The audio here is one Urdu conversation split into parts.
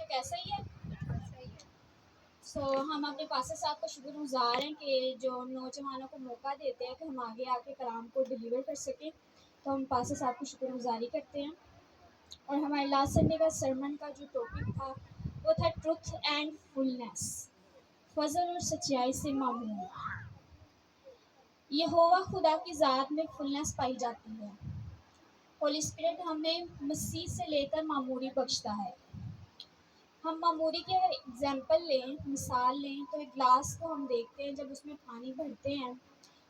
کیسا ہی ہے. ہم اپنے پاسر صاحب کا شکر گزار ہیں کہ جو نوجوانوں کو موقع دیتے ہیں کہ ہم آگے آ کے کلام کو ڈیلیور کر سکیں. تو ہم پاسر صاحب کی شکر گزاری کرتے ہیں. اور ہمارے لاسٹ سنڈے کا سرمن کا جو ٹاپک تھا وہ تھا ٹروتھ اینڈ فلنس، فضل اور سچائی سے معمول. یہوہ خدا کی ذات میں فلنس پائی جاتی ہے. ہولی اسپرٹ ہمیں مسیح سے لے کر معمولی بخشتا ہے. ہم معمولی کی اگر اگزامپل لیں، مثال لیں، تو ایک گلاس کو ہم دیکھتے ہیں جب اس میں پانی بھرتے ہیں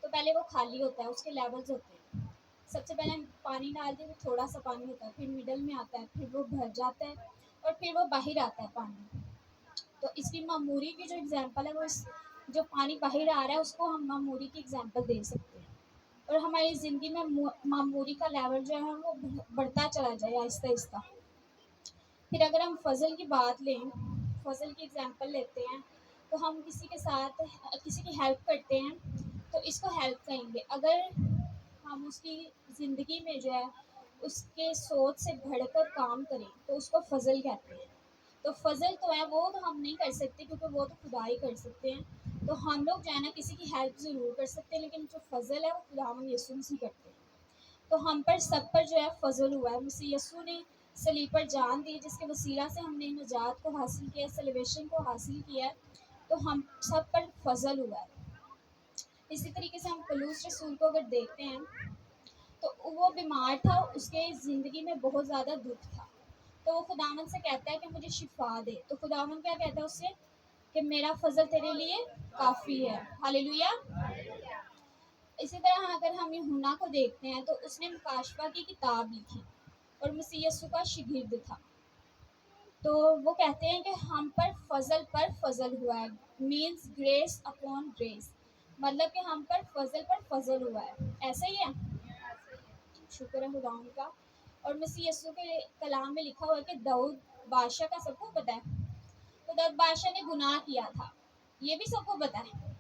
تو پہلے وہ خالی ہوتا ہے، اس کے لیولز ہوتے ہیں. سب سے پہلے ہم پانی ڈالتے ہیں تو تھوڑا سا پانی ہوتا ہے، پھر مڈل میں آتا ہے، پھر وہ بھر جاتا ہے اور پھر وہ باہر آتا ہے پانی. تو اس کی معمولی کی جو اگزامپل ہے وہ جو پانی باہر آ رہا ہے اس کو ہم معمولی کی اگزامپل دے سکتے ہیں. اور ہماری زندگی میں معمولی کا لیول جو ہے وہ بڑھتا چلا جائے آہستہ آہستہ. پھر اگر ہم فضل کی بات لیں، فضل کی اگزامپل لیتے ہیں، تو ہم کسی کے ساتھ کسی کی ہیلپ کرتے ہیں تو اس کو ہیلپ کہیں گے. اگر ہم اس کی زندگی میں جو ہے اس کے سوچ سے بڑھ کر کام کریں تو اس کو فضل کہتے ہیں. تو فضل تو ہے وہ تو ہم نہیں کر سکتے کیونکہ وہ تو خدا ہی کر سکتے ہیں. تو ہم لوگ جو ہے نا کسی کی ہیلپ ضرور کر سکتے ہیں، لیکن جو فضل ہے وہ خداوند یسوع مسیح کرتے ہیں. تو ہم پر سب پر جو ہے فضل ہوا ہے. مسیح یسوع نے صلیب پر جان دی جس کے وسیلہ سے ہم نے نجات کو حاصل کیا، سیلیبریشن کو حاصل کیا. تو ہم سب پر فضل ہوا ہے. اسی طریقے سے ہم پولس رسول کو اگر دیکھتے ہیں تو وہ بیمار تھا، اس کے زندگی میں بہت زیادہ دکھ تھا. تو وہ خداوند سے کہتا ہے کہ مجھے شفا دے. تو خداوند کیا کہتا ہے اس سے کہ میرا فضل تیرے لیے کافی ہے. ہاللیلویا. اسی طرح اگر ہم یوحنا کو دیکھتے ہیں تو اس نے مکاشفہ کی کتاب لکھی اور مسیح یسوع کا شاگرد تھا. تو وہ کہتے ہیں کہ ہم پر فضل ہوا ہے، مینس گریس اپون گریس، مطلب کہ ہم پر فضل ہوا ہے. ایسا ہی ہے. شکر ہے خداوند کا. اور مسیح یسوع کے کلام میں لکھا ہوا ہے کہ داؤد بادشاہ کا سب کو پتہ ہے. تو داؤد بادشاہ نے گناہ کیا تھا، یہ بھی سب کو پتہ ہے.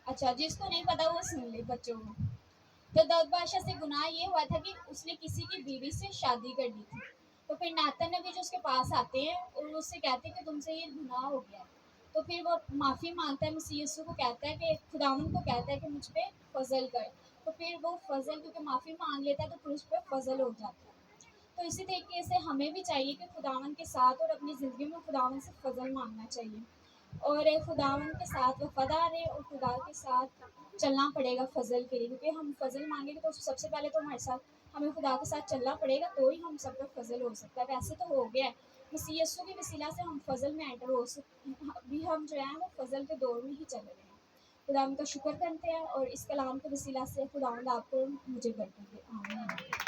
اچھا، جس کو نہیں پتا وہ سن لے بچوں کو. تو داؤد بادشاہ سے گناہ یہ ہوا تھا کہ اس نے کسی کی بیوی سے شادی کر لی تھی. تو پھر ناتن نبی جو اس کے پاس آتے ہیں اور اس سے کہتے ہیں کہ تم سے یہ گناہ ہو گیا ہے. تو پھر وہ معافی مانگتا ہے، مسیح یسوع کو کہتا ہے کہ خداوند کو کہتا ہے کہ مجھ پہ فضل کر. تو پھر وہ فضل کیونکہ معافی مانگ لیتا ہے تو پھر اس پہ فضل ہو جاتا ہے. تو اسی طریقے سے ہمیں بھی چاہیے کہ خداوند کے ساتھ اور اپنی زندگی میں خداوند سے فضل مانگنا چاہیے اور خداوند کے ساتھ وفادار رہے اور خدا کے ساتھ چلنا پڑے گا فضل کے لیے. کیونکہ ہم فضل مانگیں گے تو سب سے پہلے تو ہمارے ساتھ ہمیں خدا کے ساتھ چلنا پڑے گا تو ہی ہم سب کا فضل ہو سکتا ہے. ویسے تو ہو گیا ہے، مسیح یسوع کے وسیلہ سے ہم فضل میں انٹر ہو سکتے ہیں. ابھی ہم جو ہیں وہ فضل کے دور میں ہی چل رہے ہیں. خداوند کا شکر کرتے ہیں اور اس کلام کے وسیلہ سے خداوند آپ کو مجھے برکت دے. آمین.